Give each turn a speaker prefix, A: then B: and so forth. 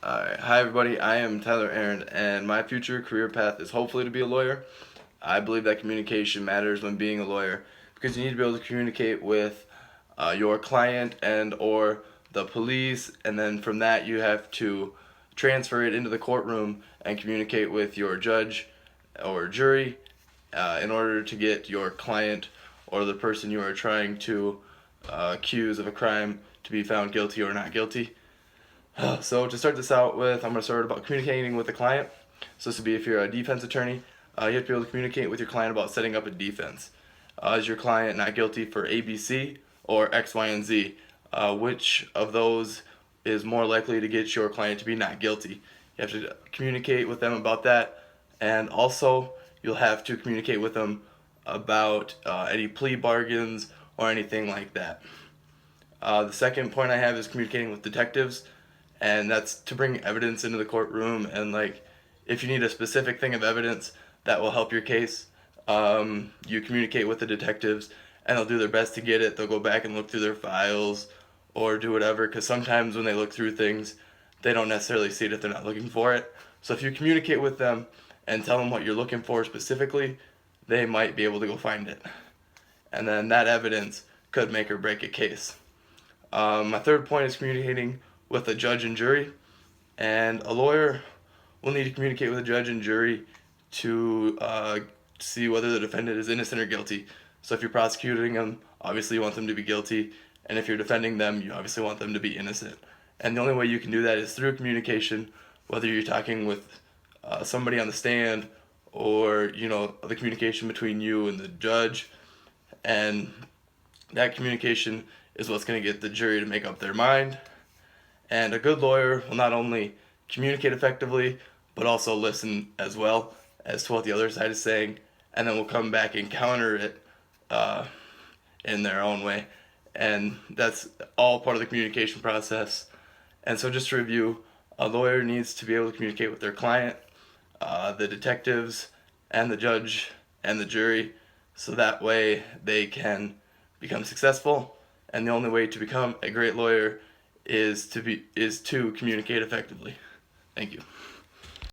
A: Alright, hi everybody, I am Tyler Aaron, and my future career path is hopefully to be a lawyer. I believe that communication matters when being a lawyer because you need to be able to communicate with your client and or the police, and then from that you have to transfer it into the courtroom and communicate with your judge or jury in order to get your client or the person you are trying to accuse of a crime to be found guilty or not guilty. So to start this out with, I'm going to start about communicating with the client. So this would be if you're a defense attorney, you have to be able to communicate with your client about setting up a defense. Is your client not guilty for ABC or X, Y, and Z? Which of those is more likely to get your client to be not guilty? You have to communicate with them about that, and also you'll have to communicate with them about any plea bargains or anything like that. The second point I have is communicating with detectives, and that's to bring evidence into the courtroom. And like, if you need a specific thing of evidence that will help your case, you communicate with the detectives, and they'll do their best to get it. They'll go back and look through their files or do whatever, because sometimes when they look through things, they don't necessarily see it if they're not looking for it. So if you communicate with them and tell them what you're looking for specifically, they might be able to go find it. And then that evidence could make or break a case. My third point is communicating with a judge and jury. And a lawyer will need to communicate with a judge and jury to see whether the defendant is innocent or guilty. So if you're prosecuting them, obviously you want them to be guilty. And if you're defending them, you obviously want them to be innocent. And the only way you can do that is through communication, whether you're talking with somebody on the stand or, the communication between you and the judge. And that communication is what's going to get the jury to make up their mind. And a good lawyer will not only communicate effectively, but also listen as well as to what the other side is saying, and then will come back and counter it uh, in their own way. And that's all part of the communication process. And so, just to review, a lawyer needs to be able to communicate with their client, the detectives, and the judge and the jury, so that way they can become successful. And the only way to become a great lawyer is to communicate effectively. Thank you.